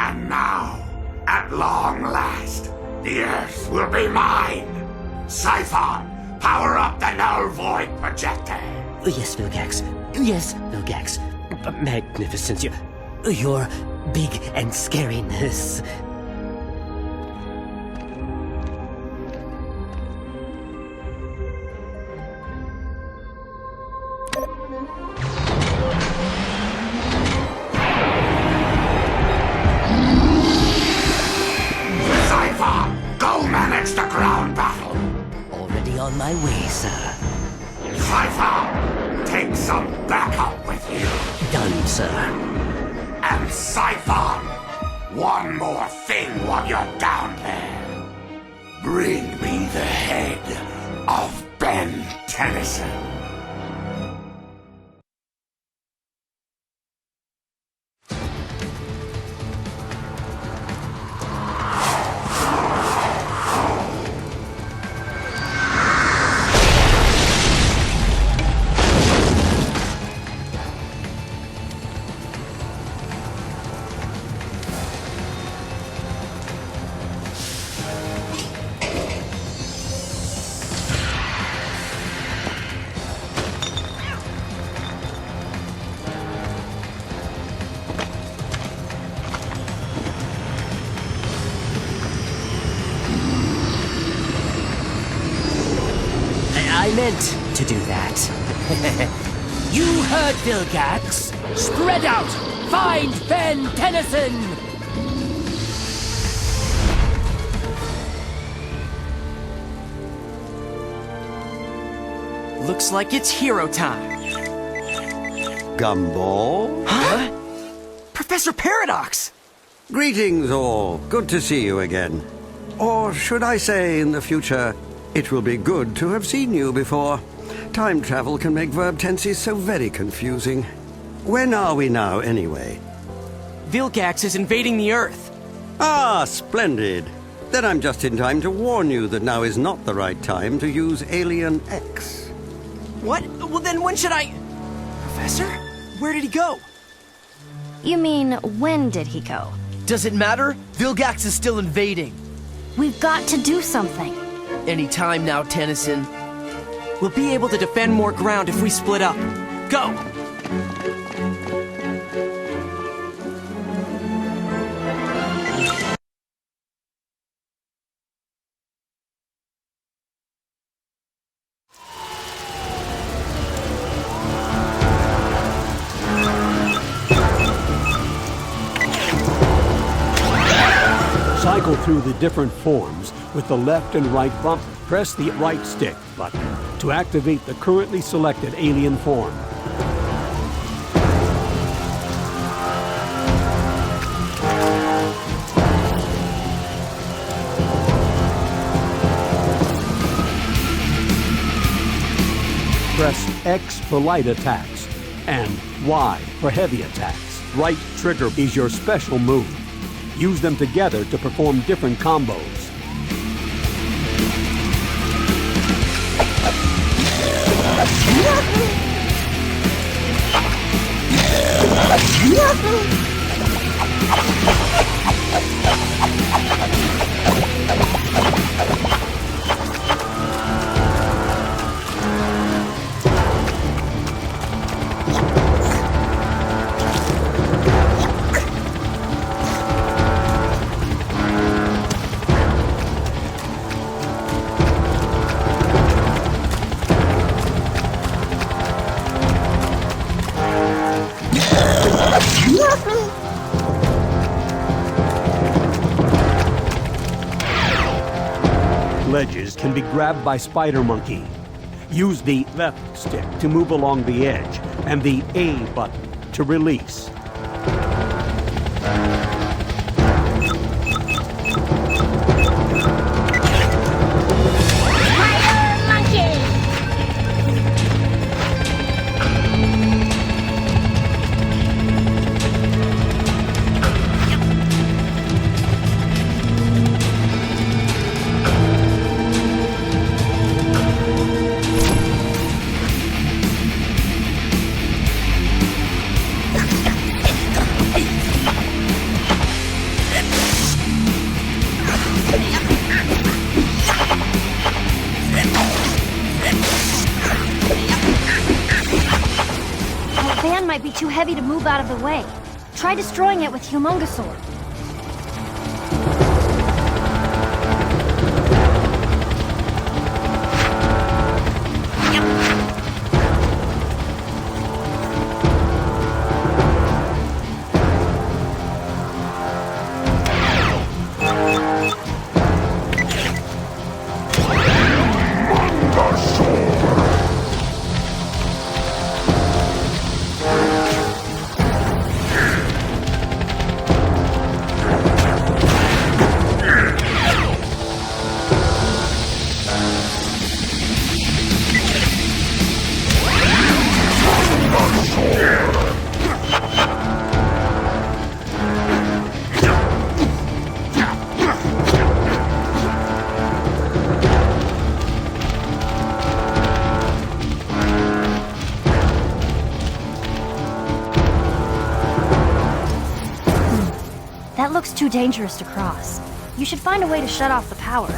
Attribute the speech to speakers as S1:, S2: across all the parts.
S1: And now, at long last, the Earth will be mine! Psyphon, power up the null void projector!
S2: Yes, Vilgax. Yes, Vilgax. Magnificence. Your big and scariness.
S1: Manage the ground battle.
S2: Already on my way, sir.
S1: Psyphon, take some backup with you.
S2: Done, sir.
S1: And Psyphon, one more thing while you're down there. Bring me the head of Ben Tennyson.
S2: I meant to do that. You heard Vilgax. Spread out! Find Ben Tennyson!
S3: Looks like it's hero time.
S4: Gumball?
S3: Huh? Professor Paradox!
S4: Greetings all. Good to see you again. Or should I say in the future, it will be good to have seen you before. Time travel can make verb tenses so very confusing. When are we now, anyway?
S3: Vilgax is invading the Earth.
S4: Ah, splendid. Then I'm just in time to warn you that now is not the right time to use Alien X.
S3: What? Well, then when should I... Professor? Where did he go?
S5: You mean, when did he go?
S3: Does it matter? Vilgax is still invading.
S5: We've got to do something.
S3: Any time now, Tennyson. We'll be able to defend more ground if we split up. Go!
S6: Cycle through the different forms with the left and right bumper. Press the right stick button to activate the currently selected alien form. Press X for light attacks and Y for heavy attacks. Right trigger is your special move. Use them together to perform different combos. ledges can be grabbed by Spider Monkey. Use the left stick to move along the edge, and the A button to release.
S5: Might be too heavy to move out of the way. Try destroying it with Humongousaur. That looks too dangerous to cross. You should find a way to shut off the power.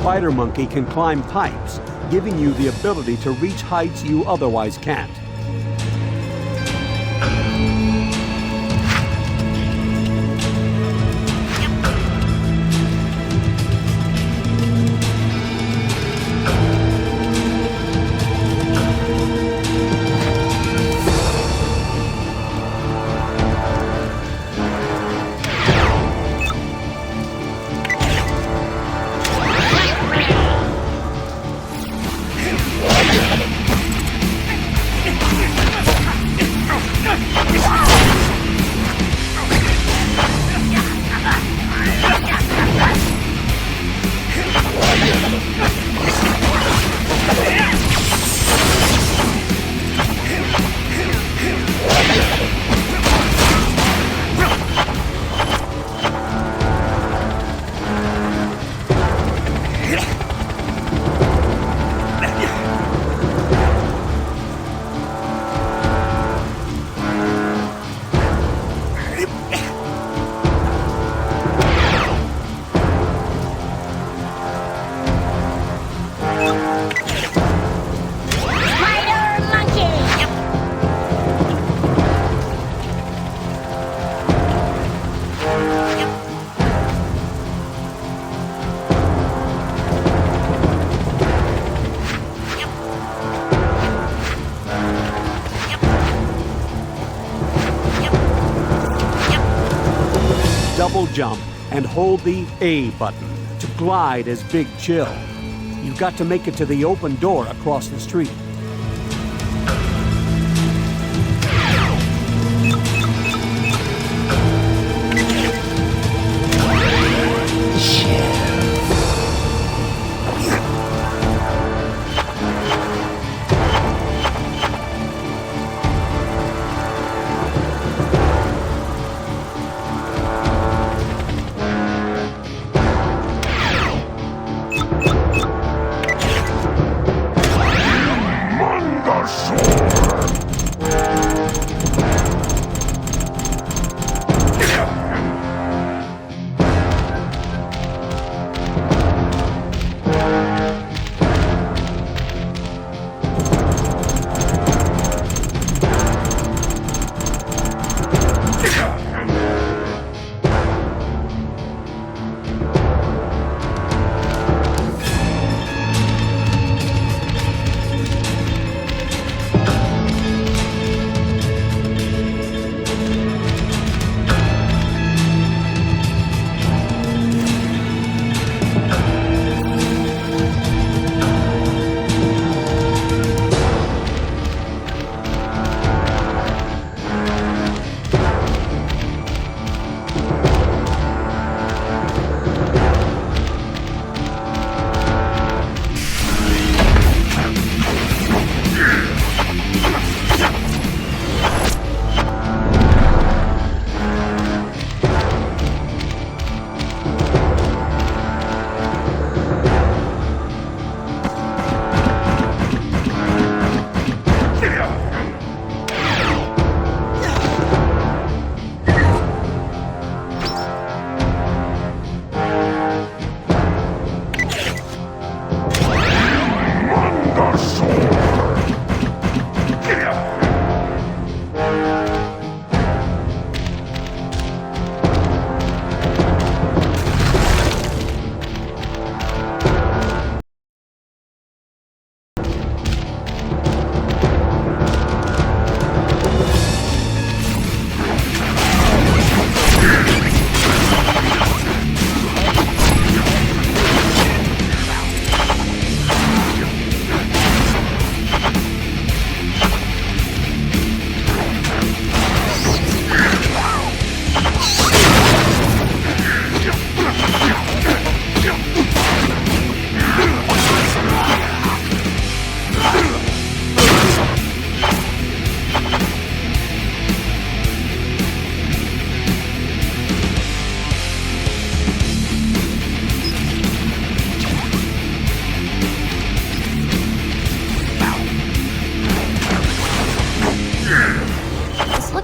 S6: Spider Monkey can climb pipes, giving you the ability to reach heights you otherwise can't. double jump and hold the A button to glide as Big Chill. You've got to make it to the open door across the street.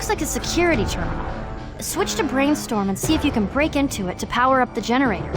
S5: Like a security terminal. Switch to Brainstorm and see if you can break into it to power up the generator.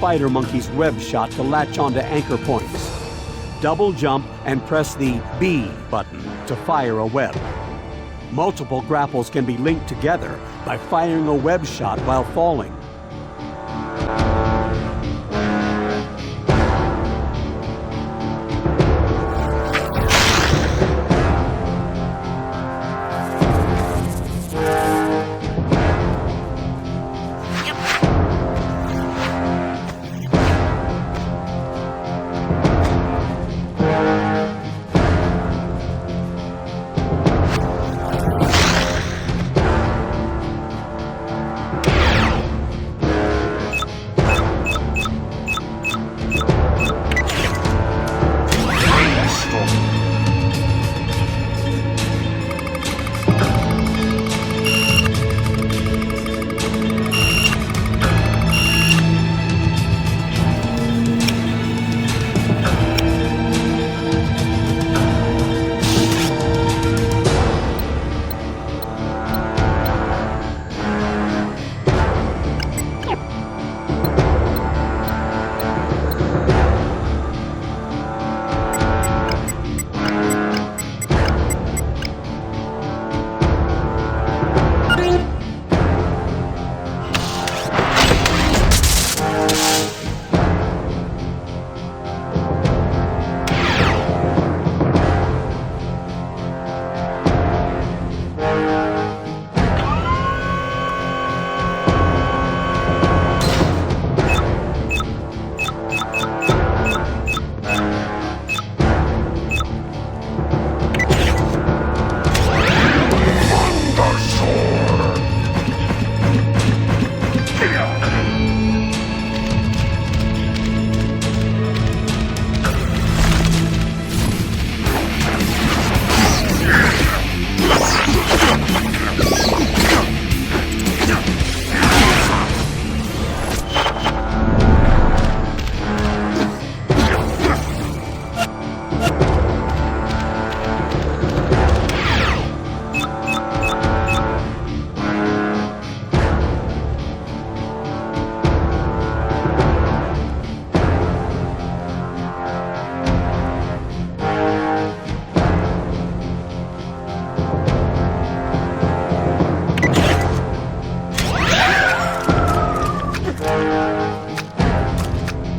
S6: spider monkey's web shot to latch onto anchor points. Double jump and press the B button to fire a web. Multiple grapples can be linked together by firing a web shot while falling.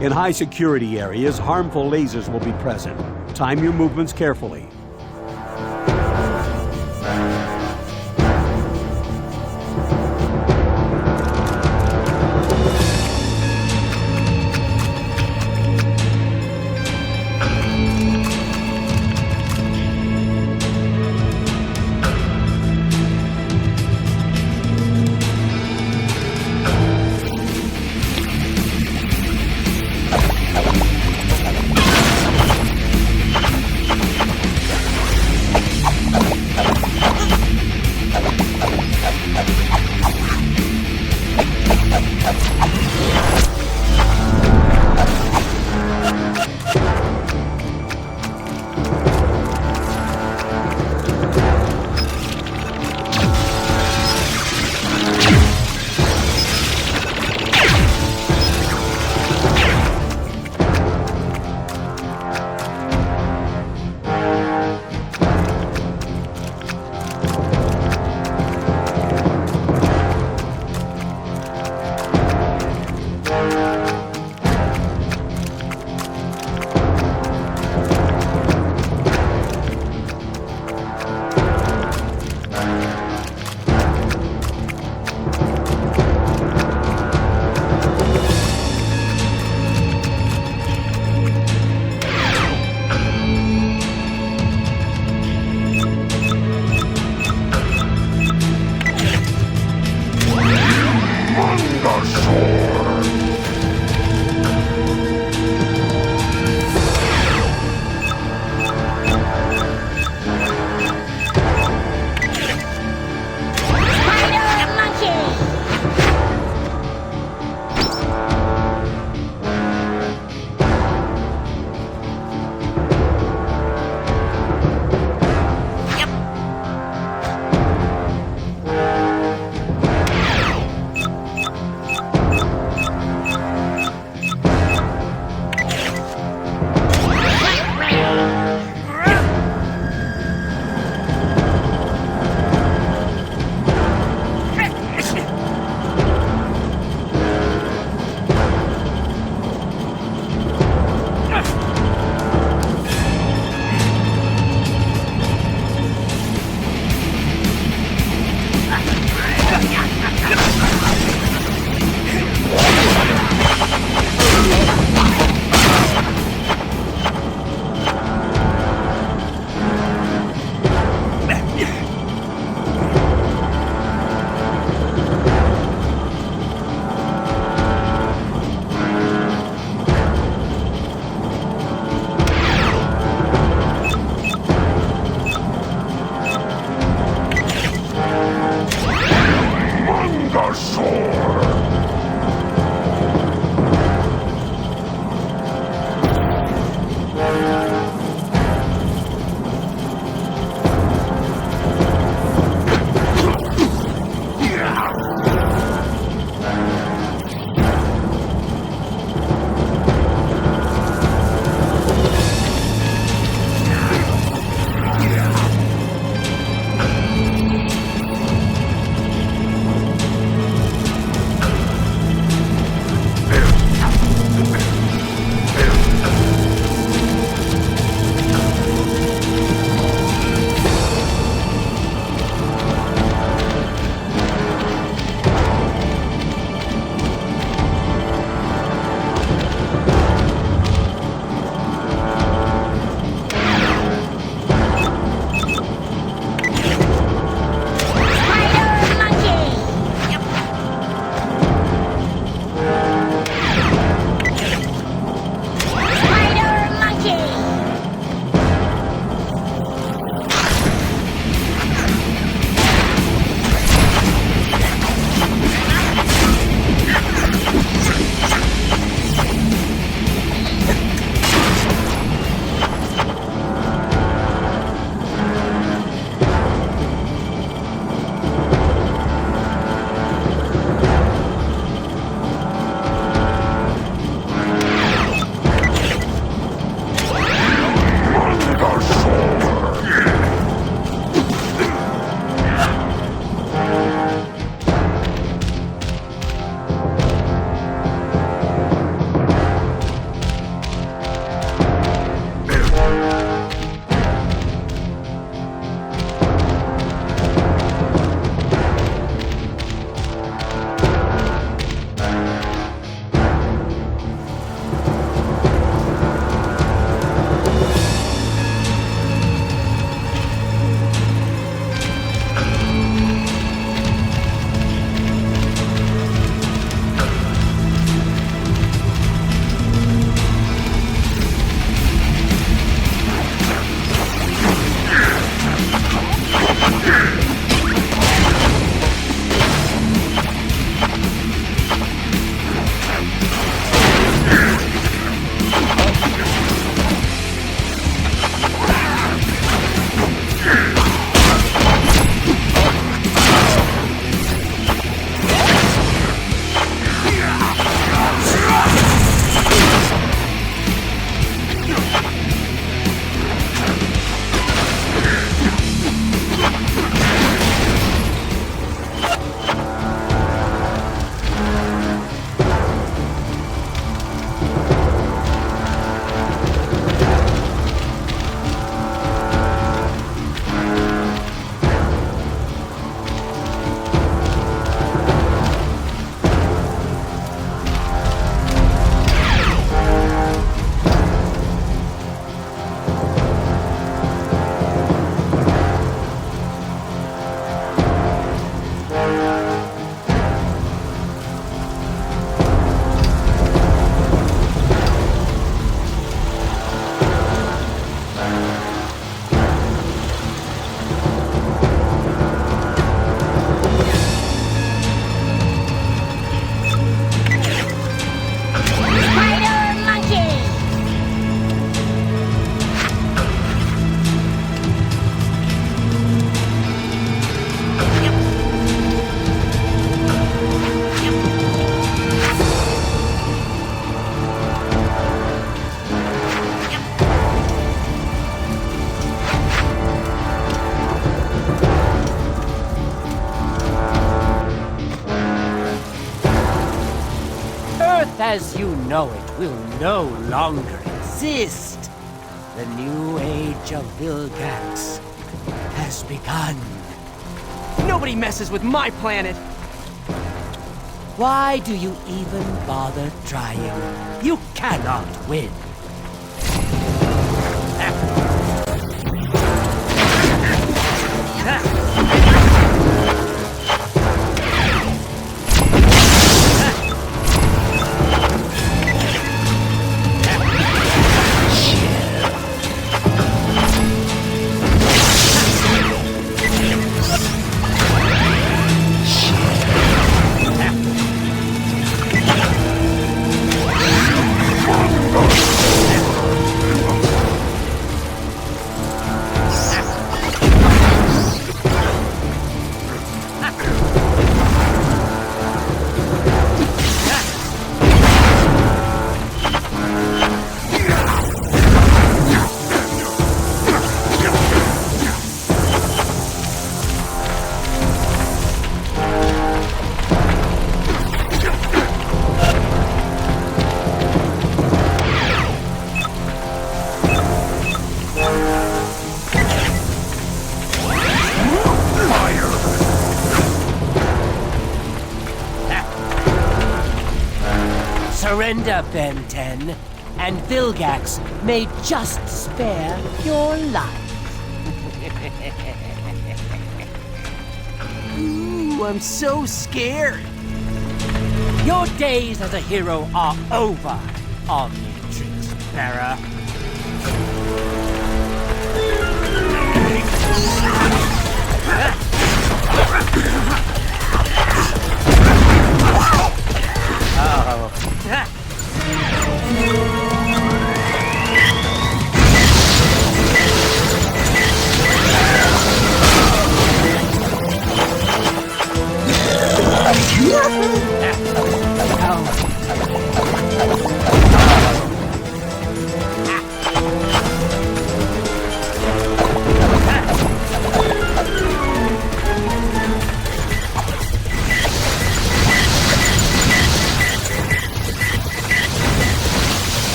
S6: In high-security areas, harmful lasers will be present. Time your movements carefully.
S2: as you know it will no longer exist. The new age of Vilgax has begun.
S3: Nobody messes with my planet.
S2: Why do you even bother trying? You cannot win. Surrender, Ben 10, and Vilgax may just spare your life.
S3: Ooh, I'm so scared.
S2: Your days as a hero are over, Omnitrix Bearer.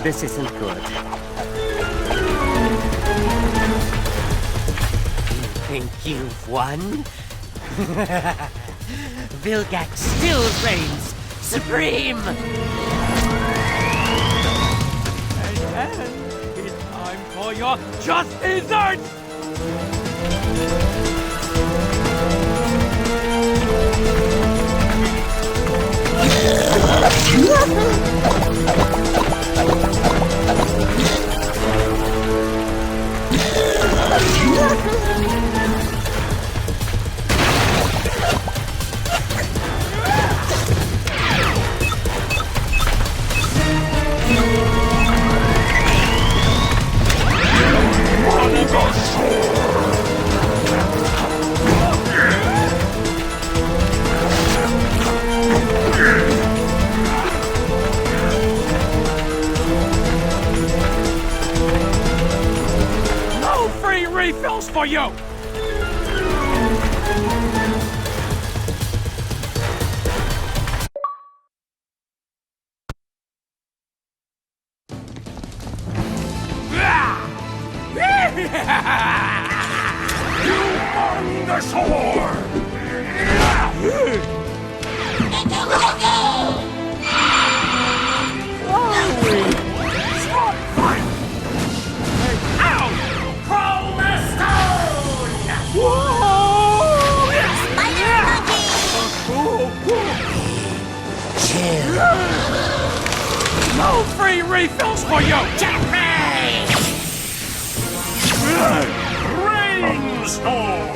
S2: This isn't good. You think you've won? Vilgax still reigns supreme!
S7: And it's time for your just desserts! No free refills for you!
S1: On the sword! Stop fight!
S7: Out!
S1: Roll the stone!
S7: Whoa! No free refills for you!
S1: Rainstorm!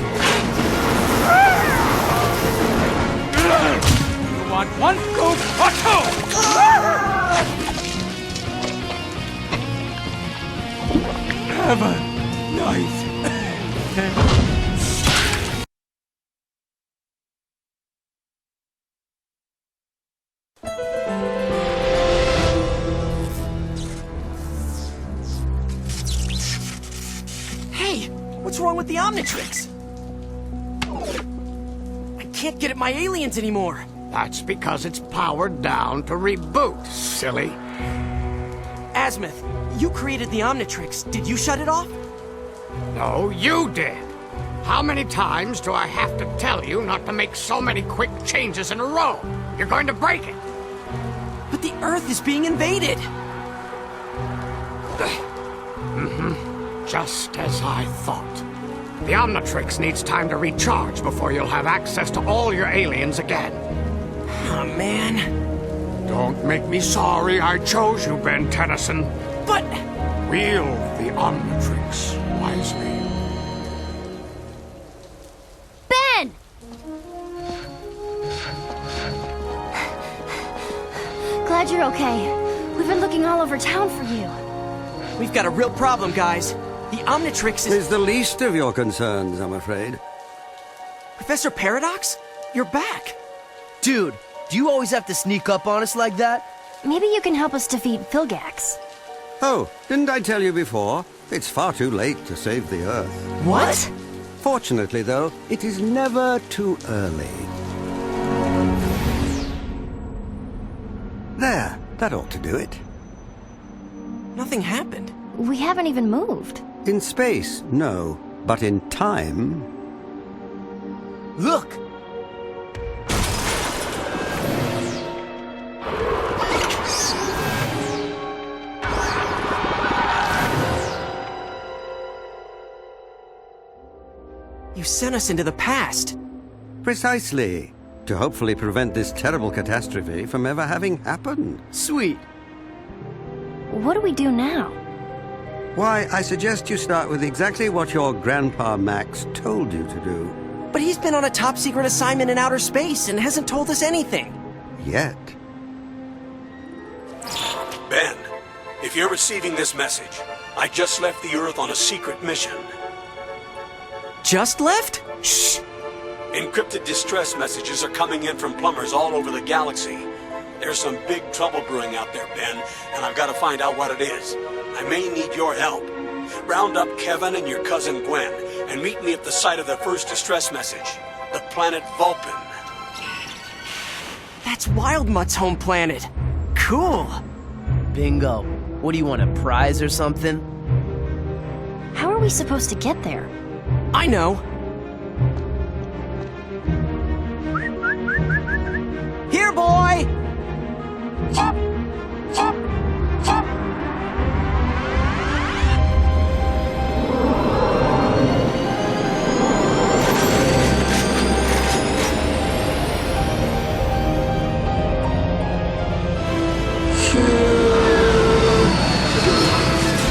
S7: You want one scoop or two? Have a nice
S3: with the Omnitrix? I can't get at my aliens anymore.
S2: That's because it's powered down to reboot, silly.
S3: Azimuth, you created the Omnitrix. Did you shut it off?
S2: No, you did. How many times do I have to tell you not to make so many quick changes in a row? You're going to break it.
S3: But the Earth is being invaded.
S2: Just as I thought. The Omnitrix needs time to recharge before you'll have access to all your aliens again.
S3: Oh, man.
S2: Don't make me sorry I chose you, Ben Tennyson.
S3: But...
S2: Wield the Omnitrix wisely.
S5: Ben! Glad you're okay. We've been looking all over town for you.
S3: we've got a real problem, guys. The Omnitrix is
S4: the least of your concerns, I'm afraid.
S3: Professor Paradox? You're back.
S8: Dude, do you always have to sneak up on us like that?
S5: Maybe you can help us defeat Vilgax.
S4: Oh, didn't I tell you before? It's far too late to save the Earth.
S3: What?
S4: Fortunately, though, it is never too early. There, that ought to do it.
S3: Nothing happened.
S5: We haven't even moved.
S4: In space, no. But in time...
S8: Look!
S3: You sent us into the past.
S4: Precisely. To hopefully prevent this terrible catastrophe from ever having happened.
S8: Sweet.
S5: What do we do now?
S4: Why, I suggest you start with exactly what your Grandpa Max told you to do.
S3: But he's been on a top-secret assignment in outer space and hasn't told us anything.
S4: Yet.
S9: Ben, if you're receiving this message, I just left the Earth on a secret mission.
S3: Just left? Shh!
S9: Encrypted distress messages are coming in from plumbers all over the galaxy. There's some big trouble brewing out there, Ben, and I've got to find out what it is. I may need your help. Round up Kevin and your cousin Gwen, and meet me at the site of the first distress message, the planet Vulcan.
S3: That's Wildmutt's home planet. Cool.
S8: Bingo. What do you want, a prize or something?
S5: How are we supposed to get there?
S3: I know. Here, boy!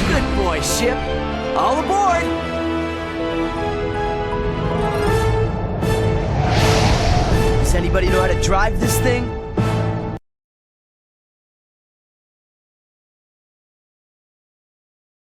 S3: Good boy, ship. All aboard!
S8: Does anybody know how to drive this thing?